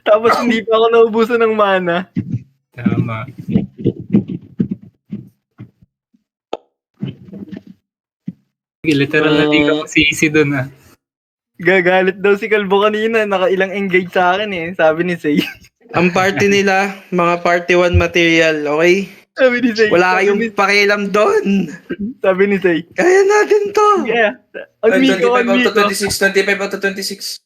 Tapos hindi pa ako naubusan ng mana. Tama. Literal na di ka masisi dun ah. Gagalit daw si Kalbo kanina. Nakailang engage sa akin eh. Sabi ni Say. Ang party nila, mga party 1 material, okay? Sabi ni Say. Wala kayong pakialam doon. Sabi ni Say. Kaya natin to. Yeah. Ay, Amigo, 25 out amigo. of 26. 25 out of 26.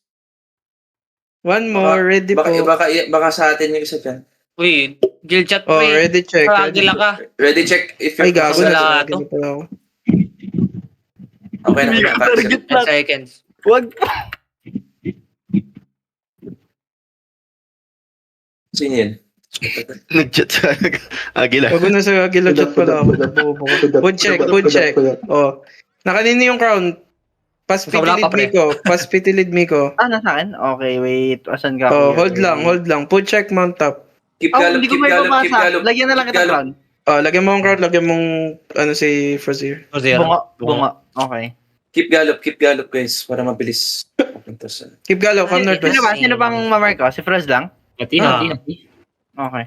One more, ready po. Baka sa atin yung isa dyan. Uy, guild chat Oh, pre. ready check. Agila ka. Ready, check if Ay, you're gago Wala na. to. Lagi na pala ako. Okay na, Amigo, cancel. target 10 lang. seconds. Wag. Sino yun? Nag-chat sa Agila. Wag na sa agila chat pala ako. Bobo ko. Good check, good check. Oh. Nakanini yung crown. Pas Wala pa, pitilid me ko. Pas pitilid me ko. Ah, nasa akin? Okay, wait. Asan ka? Oh, kuya? hold lang. Put check mount up. Keep Oh, gallop, hindi ko keep may gallop, keep babasa. gallop. Lagyan na lang keep kita gallop. crown. Oh, lagyan mo ang crowd, lagyan mong ano si Frazir. Bunga. Okay. Keep gallop guys, para mabilis. Papunta sa... Keep galaw, come northwest. Sino bang mamar ko? Si Froz lang? Hati. Okay.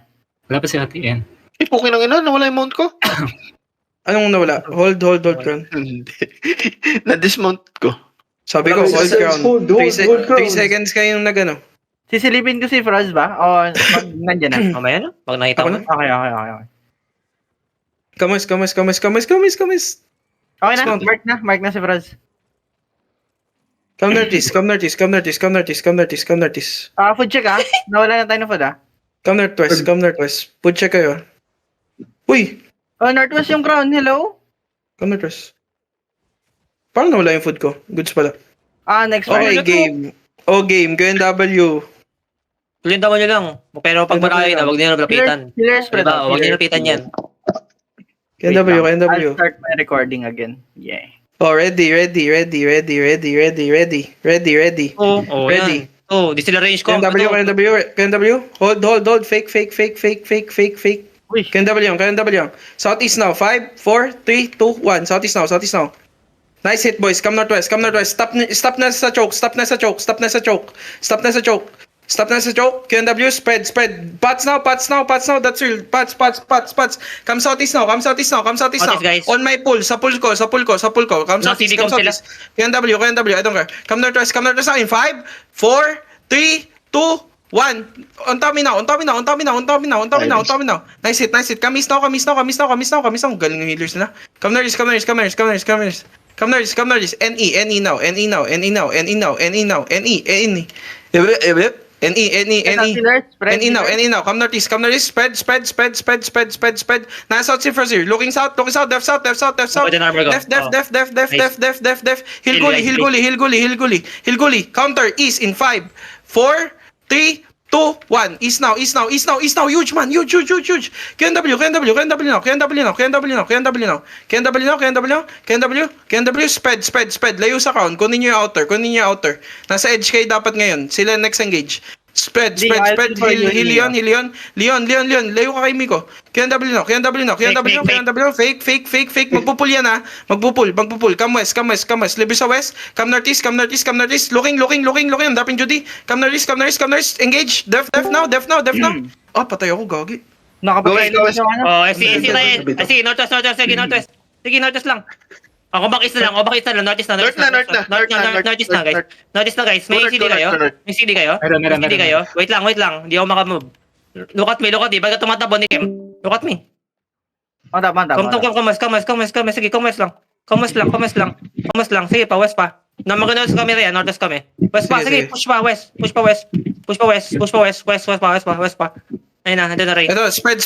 Wala pa si Hati yan. Eh, pukin ng ina, nawala yung mount ko. Anong nawala? Hold crown. Hindi. Na-dismount ko. Sabi ko, hold crown. 3 seconds kayong nagano. Sisilipin ko si Froz ba? O nandiyan na? Mamaya na. Pag nakita Ako mo. na? Okay. Kamus. Okay na, Dismount. mark na si Froz. Come northeast. Food check ah. Nawala na tayo ng food ah. Come northwest. Put check kayo. Uy! Oh, northwest yung crown. Hello? Come northwest. Paano nawala yung food ko? Goods pala. Next Okay, one. game. Game. KNW. Tuloy tama nyo lang. Pero pag malayo na, huwag nyo lapitan. Killer spread. Diba? Huwag nyo lapitan yan. KNW. I'll start my recording again. Yeah. Oh, ready. Oo, Ready. yan. Oh, di sila range ko. KNW. Hold. Fake. Uy. KNW. Southeast now. 5, 4, 3, 2, 1. Southeast now. Nice hit, boys. Come northwest. Stop na sa choke. KNW, spread. Pats now. That's real. Pats. Come southeast now. Southeast, guys. On my pull. Sa pull ko. Come southeast. CD-com sila. KNW. I don't care. Come northwest now in 5, 4, 3, 2, 1. On top me now. Nice hit. Come east now. Galing yung healers na. Come northeast. NE now. NE now. Come northeast. Spread. Nasa south si Frazir. Looking south. Left south. Pwede na armor ko. Def. Hill gully. Counter east in 5, 4, 3, 2, 1. East now. Huge man. Huge. KNW now. Spread. Layo sa crown. Kunin nyo yung outer. Nasa edge kayo dapat ngayon. Sila next engage. Spread. Heal Leon. Layo ka kay Miko. KNW now. Fake. Magpupul yan ha. Magpupul. Come west. Libre sa west. Come northeast. Looking. Dapping Judy. Come northeast. Engage. Def now. Patay ako, gagi. Nakapag-end Go, yung ano? Oh, SC na yan. SC, northwest. Sige, northwest lang. Ako bakit na lang. Northeast na, guys. Northeast na, guys. May CD kayo? Meron. Wait lang. Hindi ako makamove. Look at me. Baga tumatabo ni Kim. Look at me. Manda. Come. Sige, come lang. Sige, pa west pa. Na mag-north kami rin, northwest kami. West pa, sige, push pa west. West pa. Ayun na, nandun na rin. Ito, spread.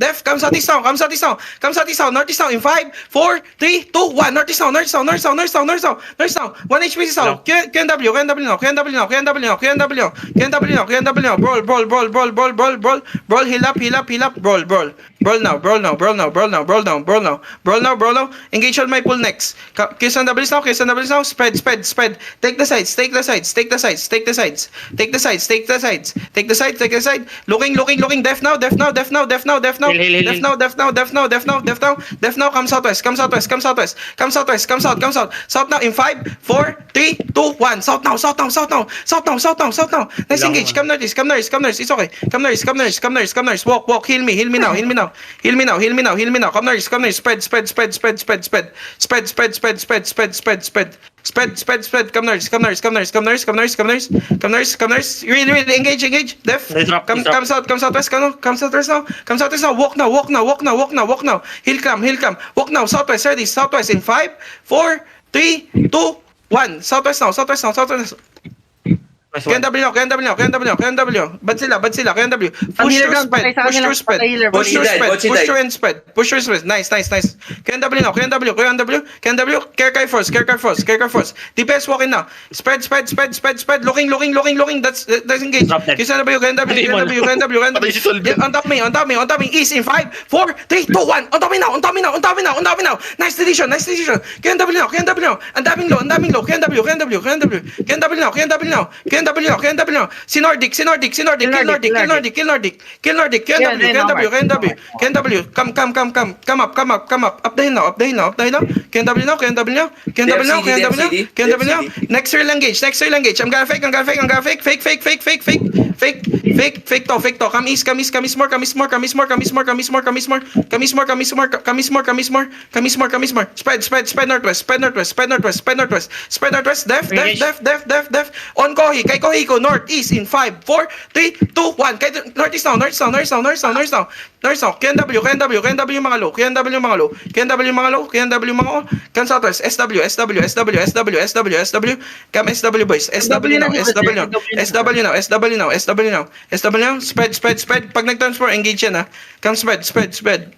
Def, come southeast now. Northeast now in 5, 4, 3, 2, 1. Northeast now. 1 HP is out. KNW now. Brawl. Heal up. Brawl. Brawl now, brawl now, brawl now, brawl now, brawl now, brawl now, brawl now, brawl now. Engage on my pull next. Kiss and doubles now, kiss and doubles now. Spread, spread, spread. Take the sides, take the sides, take the sides, take the sides, take the sides, take the sides, take the side, take the side. Looking, looking, looking. Def now, def now, def now, def now, def now, def now, def now, def now, def now, def now, def now. Come southwest, come southwest, come southwest, come southwest, come south, come south. South now in 5, 4, 3, 2, 1. South now, south now, south now, south now, south now, south now. Nice engage. Come nurse, come nurse, come nurse. It's okay. Come nurse, come nurse, come nurse, come nurse. Walk, walk. Heal me now, heal me now, heal me now, heal me now, heal me now. Come nurse, come nurse. Spread, spread, spread, spread, spread, spread, spread, spread, spread, spread, spread, spread, spread. Spread, spread, spread. Come nurse, come nurse, come nurse, come nurse, come nurse, come nurse, come nurse, come nurse. Really, really engage, engage. Def. Come south, come southwest, come southwest now, come southwest now. Walk now, walk now, walk now, walk now, walk now. Heal come, heal come. Walk now, southwest, ready, southwest in 5, 4, 3, 2, 1. Southwest now, southwest now, southwest. KNW now, KNW now, KNW now, KNW. Bad sila, KNW. Push through spread, push through spread, push through spread, push through and spread, push through spread. Nice, nice, nice. KNW now, KNW, KNW, KNW. Kerkai first, Kerkai first, Kerkai first. DPS walking now. Spread, spread, spread, spread, spread. Looking, looking, looking, looking. That's engage. KNW, KNW, KNW, KNW, Patay si Solve. On top me, on top me, on top me. East in 5, 4, 3, 2, 1. On top me now, on top me now, on top me now, on top me now. Nice decision, nice decision. KNW now, KNW now. And daming low, and daming low. KNW, KNW, KNW. KNW now, KNW now. KNW now, KNW now. Si Nordic, si Nordic, si Nordic, kill Nordic, kill Nordic, kill Nordic, kill Nordic, KNW, KNW, KNW, KNW. Come up. Up the hill now, up the hill now, up the hill now. KNW now, KNW now, KNW now, KNW now, KNW now. Next real engage, next real engage. I'm gonna fake, I'm gonna fake, I'm gonna fake, fake, fake, fake, fake, fake, fake, fake, fake to, fake to. Come east, come east, come east more, come east more, come east more, come east more, come east more, come east more, come east more, come east more, come east more, come east more, come east more, come east more. Spread, spread, spread northwest, spread northwest, spread northwest, spread northwest, spread northwest. Def, def, def, def, def, def. On Kohi, kay Kohi ko northeast in 5, 4, 3, 2, 1. Kay northeast now, northeast now, northeast now, northeast now, northeast now. Northeast now. KNW, KNW, KNW mga low, KNW mga low, KNW mga low, KNW mga low. Come southwest, SW, SW, SW, SW, SW, SW. Come SW boys, SW now, SW now, SW now, SW now, SW now, SW now. Spread, spread, spread. Pag nag-transfer, engage yan ha. Come spread, spread, spread.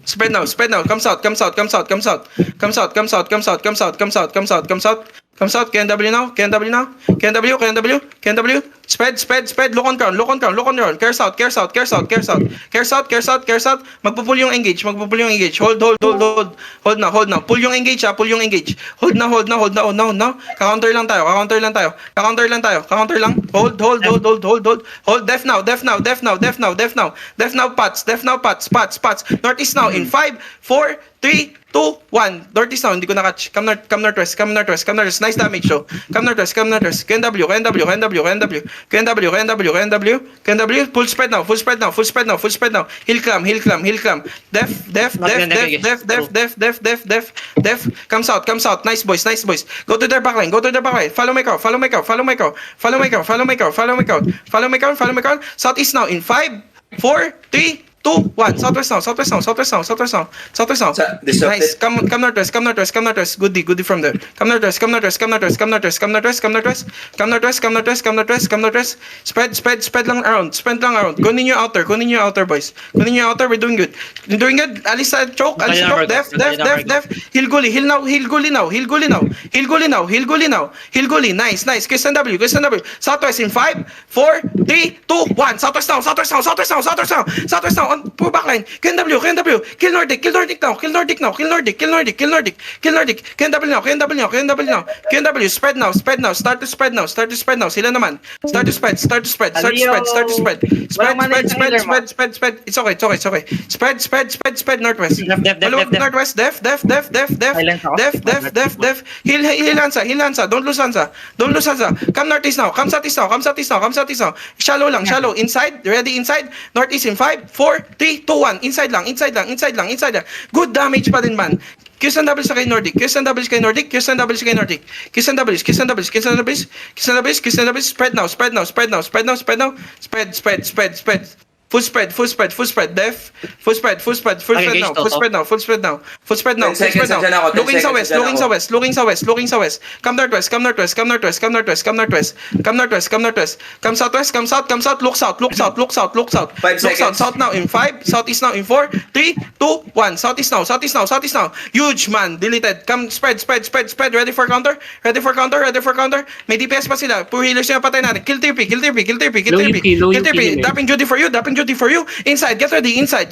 Spread now, spread now. Come south, come south, come south, come south, come south, come south, come south, come south, come south, come south, come south. Come south, KNW now, KNW now, KNW, KNW, KNW. Spread, spread, spread. Look on ground, look on ground, look on ground. Care south, care south, care south, care south, care south, care south, care south. Magpupull yung engage, magpupull yung engage. Hold, hold, hold, hold. Hold now, hold now. Pull yung engage ha, pull yung engage. Hold na, hold na, hold na, hold na, hold na. Ka-counter lang tayo, ka-counter lang tayo. Ka-counter lang tayo, ka-counter lang. Hold, hold, hold, hold, hold, hold. Hold, def now, def now, def now, def now, def now. Def now, pots, def now, pots, pots, pots. Northeast now in 5, 4, 3, 2, 1. Northeast now, hindi ko na-catch. Come northwest, come northwest, come northwest. Nice damage though. Come northwest, come northwest. KNW, KNW, KNW, KNW, KNW, KNW, KNW, KNW. Full spread now, full spread now, full spread now, full spread now. Hill clam, hill clam, hill clam. Def, def, def, def, def, def, def, def, def, def, def. Come south, come south. Nice boys, nice boys. Go to their backline, go to their backline. Follow my cow, follow my cow, follow my cow, follow my cow, follow my cow, follow my cow, follow my cow, follow my cow. Southeast now in 5, 4, 3, 2, 1. Southwest now, southwest now, southwest now, southwest now, southwest now. Nice. Come northwest, come northwest, come northwest. Goodie, goodie from there. Come northwest, come northwest, come northwest, come northwest, come northwest, come northwest, come northwest, come northwest, come northwest, come northwest. Spread, spread, spread lang around, spread lang around. Continue outer, continue outer, boys. Continue outer, we're doing good. We're doing good. Alis sa choke, alis sa choke. Def, def, def, def. Heal gully, heal now, heal gully now, heal gully now, heal gully now, heal gully now, heal gully. Nice, nice. Christian W, Christian W. Southwest in 5, 4, 3, 2, 1. Southwest now, southwest now, southwest now, southwest now, southwest now. On poor backline. KNW, KNW, kill Nordic, kill Nordic now, kill Nordic now, kill Nordic, kill Nordic, kill Nordic, kill Nordic, KNW now, KNW now, KNW now, KNW, spread now, spread now, start to spread now, start to spread now, sila naman, start to spread, start to spread, start to spread, start to spread, spread, spread, spread, spread, spread, spread, it's okay, it's okay, it's okay, spread, spread, spread, spread, northwest, northwest, def, def, def, def, def, def, def, def, def, heal Hansa, don't lose Hansa, don't lose Hansa, come northeast now, come southeast now, come southeast now, come southeast now, shallow lang, shallow, inside, ready inside, northeast in 5, 4, 3, 2, 1, inside lang, inside lang, inside lang, inside lang. Good damage pa din man. Kiss and doubles kay Nordic, kiss and doubles kay Nordic, kiss and doubles kay Nordic. Kiss and doubles, kiss and doubles, kiss and doubles, kiss and doubles, kiss and doubles. Spread now, spread now, spread now, spread now, spread now. Spread, spread, spread, spread. Full spread, full spread, full spread, def. Full spread, full spread, full spread now, full spread now, full spread now, full spread now, full spread now. Looking sa west, looking sa west, looking sa west, looking sa west. Come northwest, come northwest, come northwest, come northwest, come northwest, come northwest, come northwest. Come southwest, come south, come south, look south, look south, look south, look south. Look south, south now in 5, southeast now in 4, 3, 2, 1. Southeast now, southeast now, southeast now. Huge man, deleted. Come spread, spread, spread, spread. Ready for counter, ready for counter, ready for counter. May DPS pa sila. Puro healers yung patay natin. Kill TP, kill TP, kill TP, kill TP. Kill TP. Dapping Judy for you, dapping Judy duty for you. Inside, get ready, inside.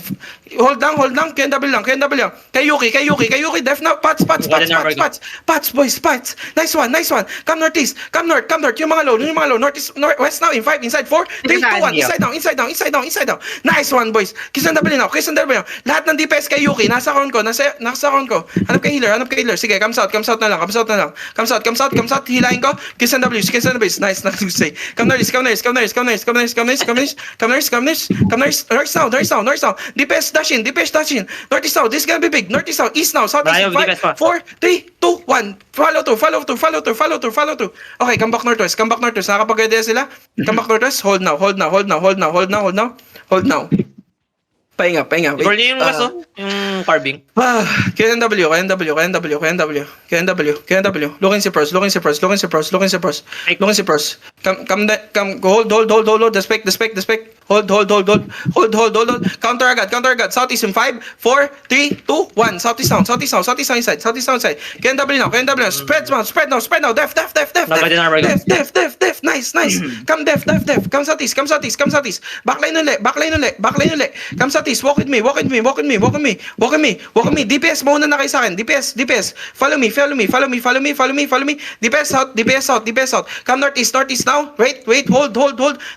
Hold down, KNW lang. Kay Yuki, def now, Pats, boys, Pats. Nice one. Come northeast, come north. Yung mga low, northeast, west now, in 5, inside 4, 3, 2, 1, inside down. Nice one, boys. Kisan double now. Lahat ng DPS kay Yuki, nasa account ko. Hanap kay healer. Sige, come south na lang. Come south, hilahin ko. Kisan W. Nice, say. Come north. North now. DPS dash in. North is south, this is gonna be big. North is south, east now, south east. Ayaw, DPS pa. 4, 3, 2, 1. Follow through. Okay, come back northwest. Nakakapag-idea sila. Come back northwest. Hold now. Pahinga. Roll niyo yung laso, yung carving. KNW. Looking si Pros. Come, hold. Despect. Hold. Counter agad. Southeast in 5, 4, 3, 2, 1. Southeast down inside. KNW now. Spread now. Def. Nice. Come def. Come southeast. Backline ulit. Come southeast. Walk with me. DPS muna na kayo sa akin. DPS. Follow me. DPS out. Come northeast now. Wait. Hold.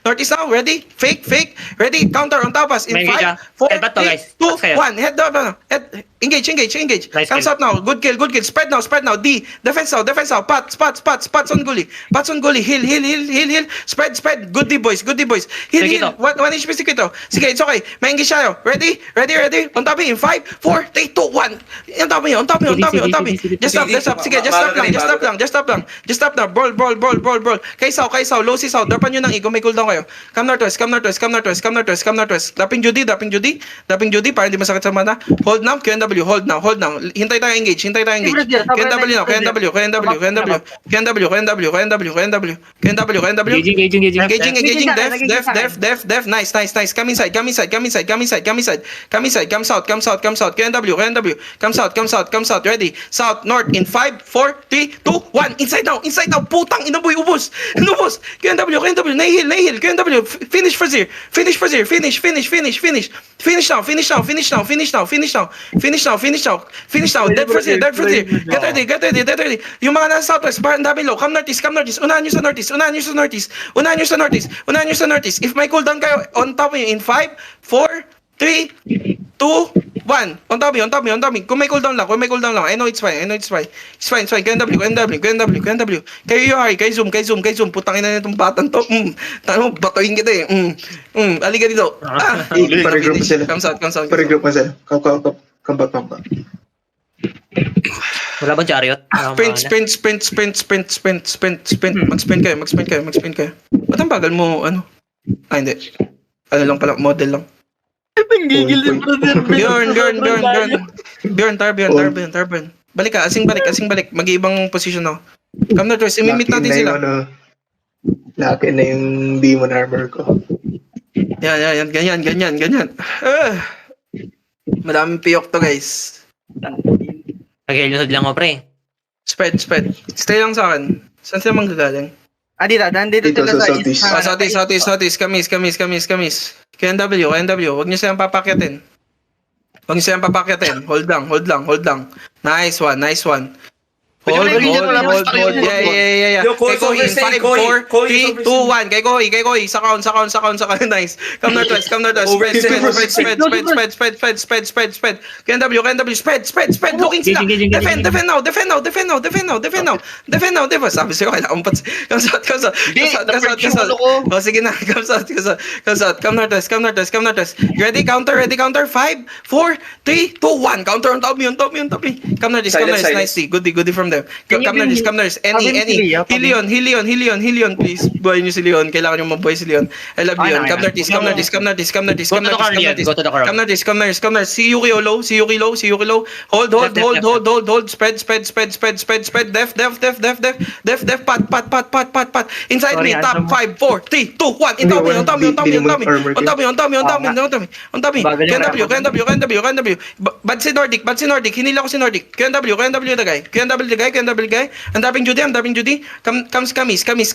Northeast now. Ready? Fake. Ready? Counter on top us. In May engage 5, 4, Headbutt to, 3, guys. 2, That's kaya. 1. Head down. Engage. Nice Comes kill. out now. Good kill. Spread now. D. Defense out. Pats on gully. Heal. Spread. Good D boys. Heal. Sekito. 1 HP Sekito. Sige, it's okay. May engage tayo. Ready? On top in 5, 4, 3, 2, 1. On top me. Just stop. Sige, just stop lang. Brawl. Kay Sao. Low si Sao. Dapan nyo ng ego. May cooldown kayo. Come northwest. Dapping Judy. Para hindi masakit sa mata. Hold now. KNW. Hold now. Hintay tayo engage. KNW now. KNW. Engaging. Def. Nice. Come inside. Come south. KNW. Come south. Ready. South, north in 5, 4, 3, 2, 1. Inside now. Putang ina boy. Ubus. KNW. Nahihil. KNW. Finish for zero. Finish. Finish now. Dead for zero. Get ready. Yung mga nasa southwest, parang dami low. Come northeast. Unahan nyo sa northeast. If may cooldown kayo, on top nyo in 5, 4, 3, 2, 1. On top me. Kung may cooldown lang. I know it's fine. It's fine. KNW. Kayo Yari, kay Zoom. Putangin na itong batang to. Batoyin kita eh. Aliga dito. Parigroup Finish. sila. Come south. Parigroup sila. Come back. Wala bang chariot? Sprint. Mag-sprint kayo. Ba't ang bagal mo, ano? Hindi. Ano lang pala, model lang. Nanggigil si brother. Bjorn, Tarbjorn. Balik ka, asing balik. Mag-iibang position ako. Come northwest, imimit natin sila. Laki na yung demon armor ko. Yan, ganyan. Madaming piyok to, guys. Nag-elusod lang ako, pre. Spread. Stay lang sa akin. Saan sila manggagaling? Nandito Dito sila sa sa southeast. Southeast. Kamis. KNW. Huwag niyo silang papakyatin. Hold lang. Nice one. Hold. Yeah. Yo, Koy, Kay Koy, overstay, 5, Koy. 4, Koy, 3, 2, 1. Kay Koy. Sa count. Nice. Come northwest. Spread. KNW. Spread. Looking sila. Defend now. Sabi sa'yo, kailangan mo Come south. O, sige na. Come south. Come northwest. Ready? Counter. 5, 4, 3, 2, 1. Counter on top me. Come northeast. Nice. Goodie from them. Come northeast. Any. Helion, please. Buhay niyo si Leon. Kailangan niyo mabuhay si Leon. I love Leon. Come northeast. Go to the See Yuki low. Hold. Spread. Def. Pat. Inside me. Top 5, 4, 3, 2, 1. On top me. KNW. Bad si Nordic. Hinila ko si Nordic. KNW the guy. guy. Ang daming Judy. Kamis. Come here.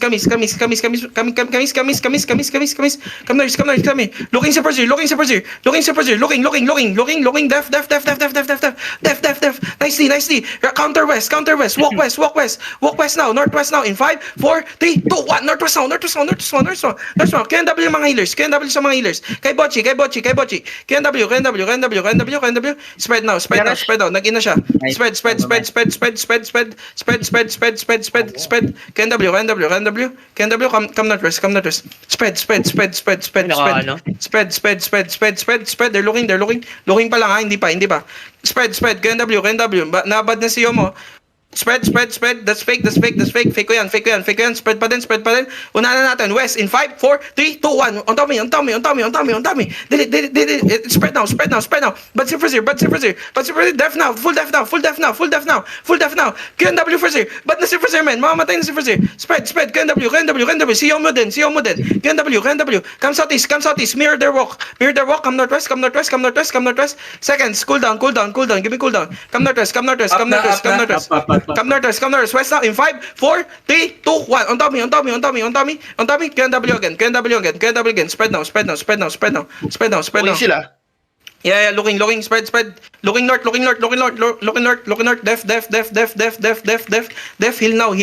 Looking super zero. Looking. Def. Nicely. Counter west. Walk west now. Northwest now. In 5, 4, 3, 2, 1. Northwest now. KNW mga healers. Sa mga healers. Kay Bochi. KNW. Spread now. Nag-in na siya. Spread. KNW. Come northwest. Spread. They're looking. Looking pa lang ha, hindi pa. Spread. KNW. Nabad na si Yomo. Spread. That's fake. Fake ko yan. Spread pa din. Unahan na natin. West in 5, 4, 3, 2, 1. On top me. Spread now. But super zero. Def now. Full def now. KNW for zero. But na super zero, man. Mamamatay na super zero. Spread. KNW. Si Yomo din. KNW. Come southeast. Mirror their walk. Come northwest. Seconds. Cool down. Give me cool down. Come northwest. Come northwest. West now in 5, 4, 3, 2, 1. On top me. KNW again. Spread now. Uwi sila. Yeah, looking. Spread. Looking north. Def. Heal now.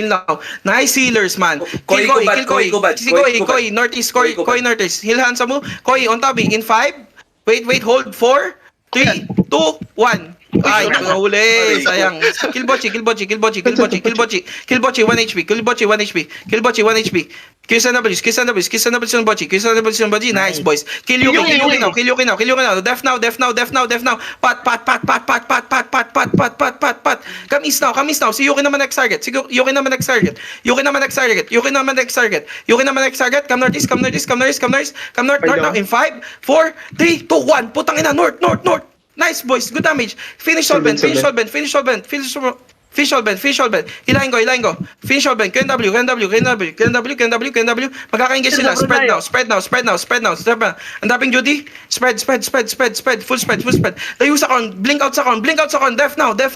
Nice healers, man. Koi, Gubad. Koi. Northeast. Koi northeast. Heal hands mo. Koi on top me in 5. Wait. Hold 4, 3, 2, 1. Ay, nahuli. Sayang. Kill Bochi. 1 HP. Kill Sanabalis yung Bochi. Nice, boys. Kill Yuki now. Def now. Pat. Come east now. Si Yuki naman next target. Come northeast. North now in 5, 4, 3, 2, 1. Putang ina. North. Nice, boys. Good damage. Finish Solvent. Hilahin ko. Finish Solvent. KNW. Magkaka-engage sila. Spread now. Ang daming Judy. Spread. Full spread. Layo sa con. Blink out sa con. Def now. Nice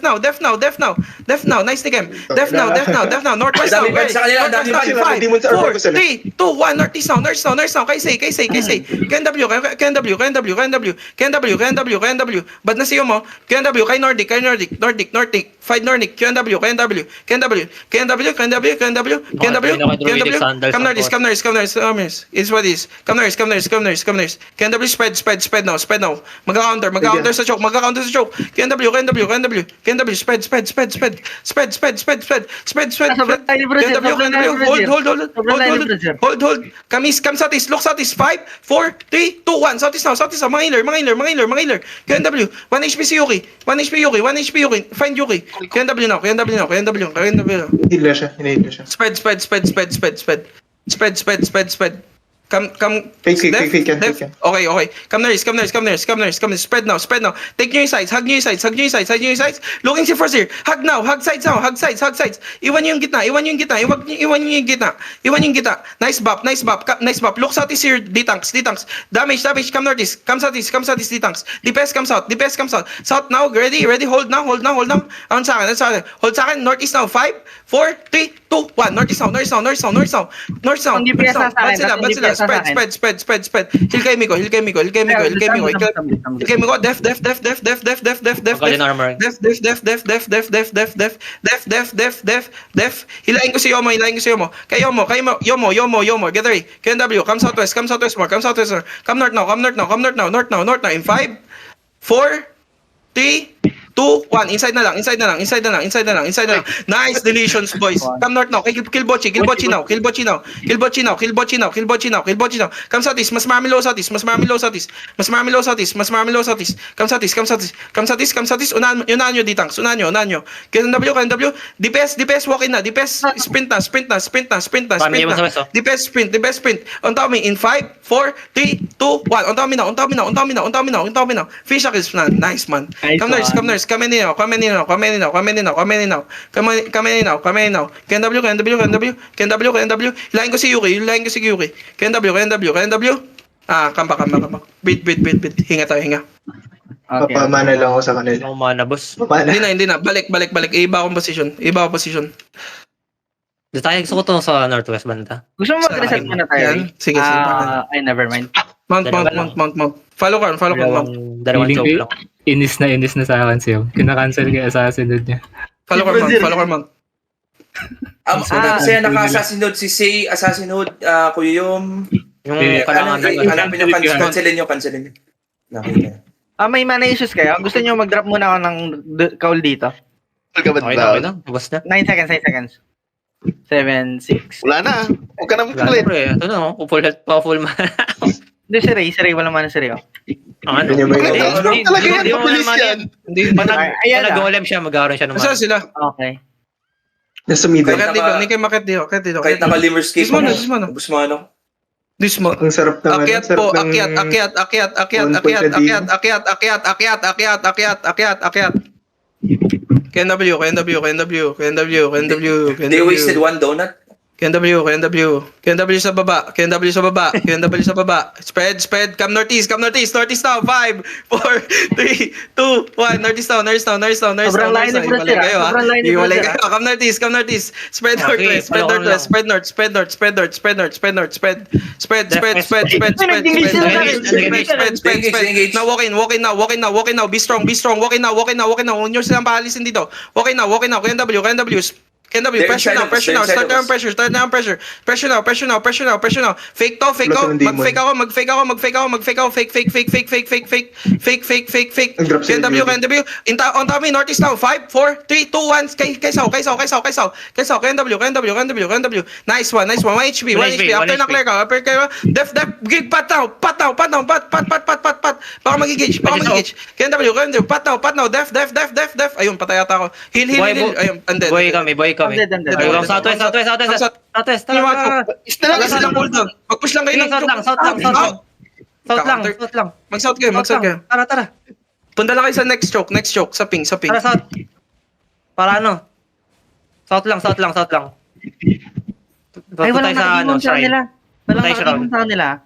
Nikem. Def now. Northwest now. Dami sa kanila, dami pa. 5, 4, 3, 2, 1. Northeast now. Kaysay. KNW. Bad na siyo mo. KNW. Kay Nordic. Fight Nordic. KNW. Come nurse. It's what is. Come nurse. KNW spread now. Magka-counter sa choke. KNW. Spread. Hold. Come southeast. Look southeast. 5, 4, 3, 2, 1. Southeast now. Mga healer. KNW. 1 HP si Yuki. Find Yuki. KNW now. Hinihila siya. Spread. Come. Fake yan. Okay. Come nurse. Spread now. Take nyo yung sides. Hug nyo yung sides. Looking si First here. Hug now. Hug sides. Iwan nyo yung gitna. Nice bop. Look southeast here. D-tanks. Damage. Come northeast. Come southeast. D-tanks. DPS comes out. South now. Ready. Hold now. On sa akin. Hold sa akin. Northeast now. 5, 4, 3, 2, 1. Northeast now. Bad sila. Spread. Heal kay Miko. Def. Hilahin ko si Yomo. Kay Yomo. Get ready. KNW. Come southwest more. Come north now. In 5, 4, 3, 2, 1. Inside na lang. Nice deletions, boys. Come north now. Kill Bochi now. Come southeast. Mas marami low southeast. Come southeast. Unahan nyo, D-tanks. Unahan nyo. KNW. DPS walk in na. DPS sprint na. DPS sprint. On top me in 5, 4, 3, 2, 1. On top me now. Finish the kills na. Nice, man. Come nurse. Come in now. KNW. Hilahin ko si Yuki. KNW. Come back. Breathe. Hinga tayo. Okay. Papamana lang ako sa kanila. Ano mana, boss? Papamana. Hindi na. Balik. Iba akong position. Di tayo gusto ko to sa northwest banda. Gusto mo mag-reset muna tayo? Yan. Sige. Ay, never mind. Mount. Follow ka, Mount. Dalawang choke Feeling lang. ko, inis na sa akin siya. Kinakancel ko yung assassinate niya. Follow ka, Mount. Kasi naka-assassinode si Say, assassinode, Kuya Yung. Yung Hanapin nyo, cancelin nyo. Nakita. May mana issues kayo? Gusto nyo mag-drop muna ako ng call dito? Okay lang. Tapos na. 9 seconds. 7, 6. Wala na. Huwag ka na Wala mag-ulit. na, pre. Ito na, full man. Hindi, si Ray. Wala mana si Ray. Ano? Hindi niya ba Hindi, yun? hindi, Talaga yan, hindi mo mabilis naman yan. Hindi. Ayan Pag nag-golem siya, magkaroon siya ng Nasa mana. sila. Okay. Nasa middle. Akit dito. Hindi kayo makit dito. Kahit naka-limerscape Dismano. Busmano. Dismo. Ang sarap naman. Akyat Ang sarap po. ng- Akyat. KNW. They wasted one donut. KNW sa baba. Spread. Come northeast now. 5, 4, 3, 2, 1. Northeast now. Sobrang layo ni Bro Sir, ah. Sobrang layo ni Bro Iwalay Sir, kayo. Come northeast. Spread Okay, northwest. follow ko lang. Spread Engage. Now walk in now. Be strong. Walk in now. Huwag nyo silang paalisin dito. Walk in now. KNW. They're Pressure now. inside of us. Start down pressure. Pressure now. Fake to. Plot ng demon. Mag-fake ako. Fake. Nag-drop sa KNW. enemy. On top me, northeast now. 5, 4, 3, 2, 1. Kaysaw. KNW. Nice one. 1 HP. After na clear ka. Def. Gig, pat now. Pat. Baka mag-engage. KNW. Pat now. Def. Ayun, patay ata ako. Heal. Ayun, undead. Boy kami. Undead. Ayun, southwest. Tara. Mag-push lang kayo ng South lang. Mag-south kayo. Tara. Punta lang kayo sa next choke. Sa ping. Tara, south. Para ano? South lang. Ay, walang nakikimon sa kanila. Walang Tayo, nakikimon sa kanila.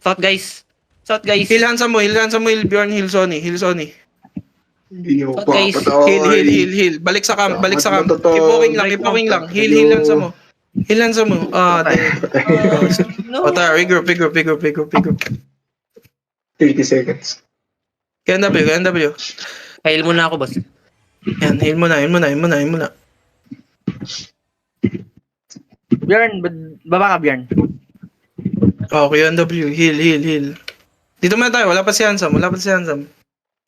South, guys. Heal hands mo. Bjorn, heal Sony. Hindi niyo So, guys, papataoy. Heal. Balik sa camp. Totoo. Keep walking lang. Heal hands mo. Patay. Regroup. 30 seconds. KNW. Kail muna ako, boss. Yan, heal mo na. Bjorn, baba ka, Bjorn. Oh, KNW. Heal. Dito muna tayo. Wala pa si Hansam.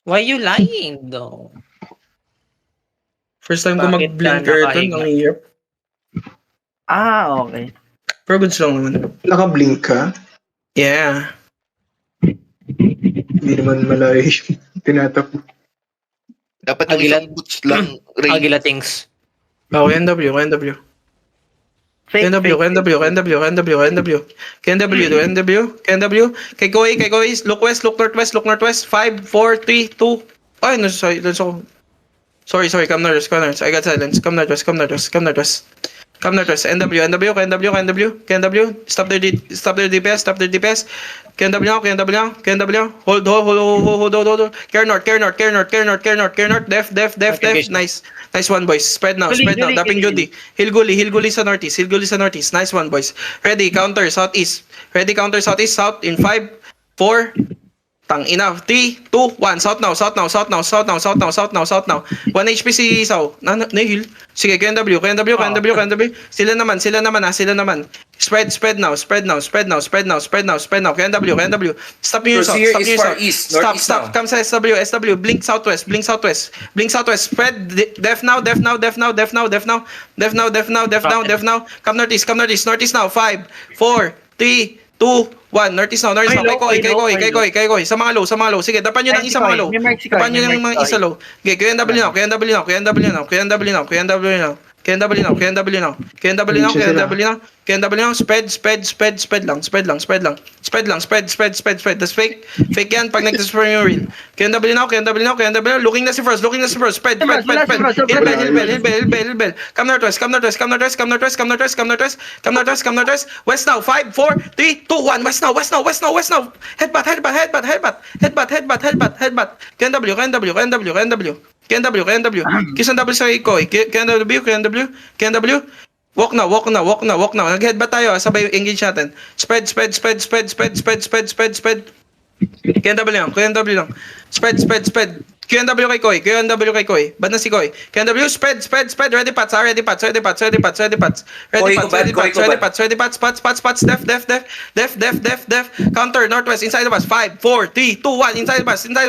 Why you lying, though? First time ko Bakit mag-blinker ka ito. nakahiga? Ang hirap. Okay. Pero goods lang naman. Naka-blink ka? Yeah. Hindi naman malayo yung tinatapo. Dapat yung Agilat. isang boots lang. Ray. Agila things. Oh, KNW. Fake. Kay Koi, look west, look northwest. 5, 4, 3, 2. Ay, no, sorry. Sorry, come northwest. I got silence. Come northwest. KNW. Stop their DPS. KNW. Hold. Care north. Def. Nice one, boys. Spread now. Dapping Judy. Hill Gully sa northeast. Nice one, boys. Ready, counter, southeast. South in 5, 4, tang ina. 3, 2, 1. South now. 1 HP si Sao. Na-heal. Sige, KNW. Sila naman. Spread now. KNW. Stop nyo So here is far east, northeast Stop. now. Come sa SW. Blink southwest. Spread. Def now. Come northeast now. 5, 4, 3, 2, 1. Northeast now. Kay Koy. Sa mga low. Sige, dapan nyo ng isa mga low. Dapan nyo ng mga isa low. Okay, KNW now. KNW now, KNW now. KNW now, KNW now. KNW now, spread lang. Spread. That's fake. Fake yan pag nag-disperse yung real. KNW now. Looking na si first. Spread. Hillbell. Come northwest. West now, 5, 4, 3, 2, 1. West now. Headbutt. KNW. Kiss ang double sa Ikoy. KNW. Walk now. Nag-headbutt tayo, sabay engage natin. Spread. KNW lang. Spread. KNW kay Koy. Bad na si Koy. KNW, spread. Ready pats. Ready pats. Def. Counter, northwest, inside the bus. 5, 4, 3, 2, 1. Inside the bus. KNW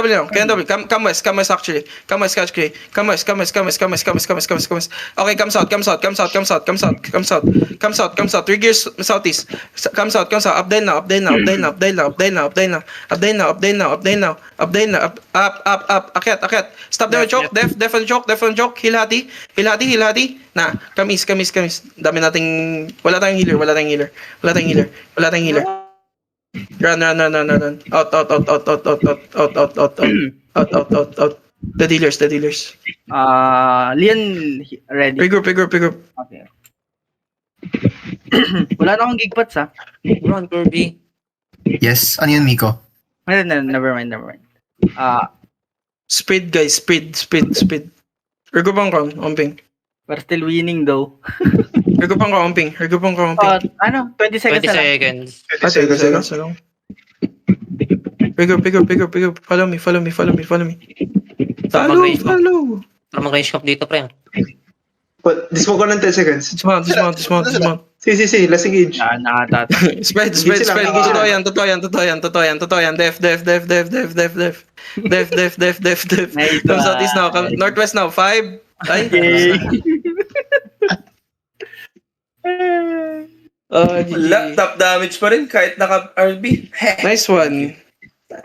now. Come west, actually. Come west. Okay, come south. 3 gears southeast. Come south. Updale now. Updale now. Up. Akyat. Stop them choke. Def on choke. Heal hati. Na, kamis. Dami nating, wala tayong healer. Run. Out. The dealers. Lian, ready. Regroup. Okay. Wala na akong gig pots, ha? Run, Kirby. Yes, ano yun, Miko? Never mind. Speed, guys. Speed. Regroup ang crown, omping. We're still winning, though. Regroup ang omping. 20 seconds 20 na lang. seconds. 20 seconds na lang. Regroup. Follow me. Follow. Para mag-range cap dito, pre. But, dismo ko ng 10 seconds. Dismount. Si, last engage. Nakatata. Spread. Totoo yan. Def. Nice. Come southeast now. Come northwest now. 5. Ay. Wala, top damage pa rin kahit naka-RB. Nice one.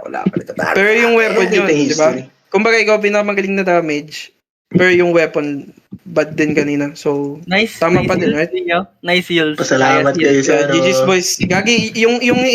Wala pa rin. Pero yung weapon yun, Everything di ba? history. Kumbaga ikaw pinakamagaling na damage. Pero yung weapon, bad din kanina. So, Nice. Tama pa din, right? Nice heals. Pasalamat kayo sa GG's boys. Gagi, yung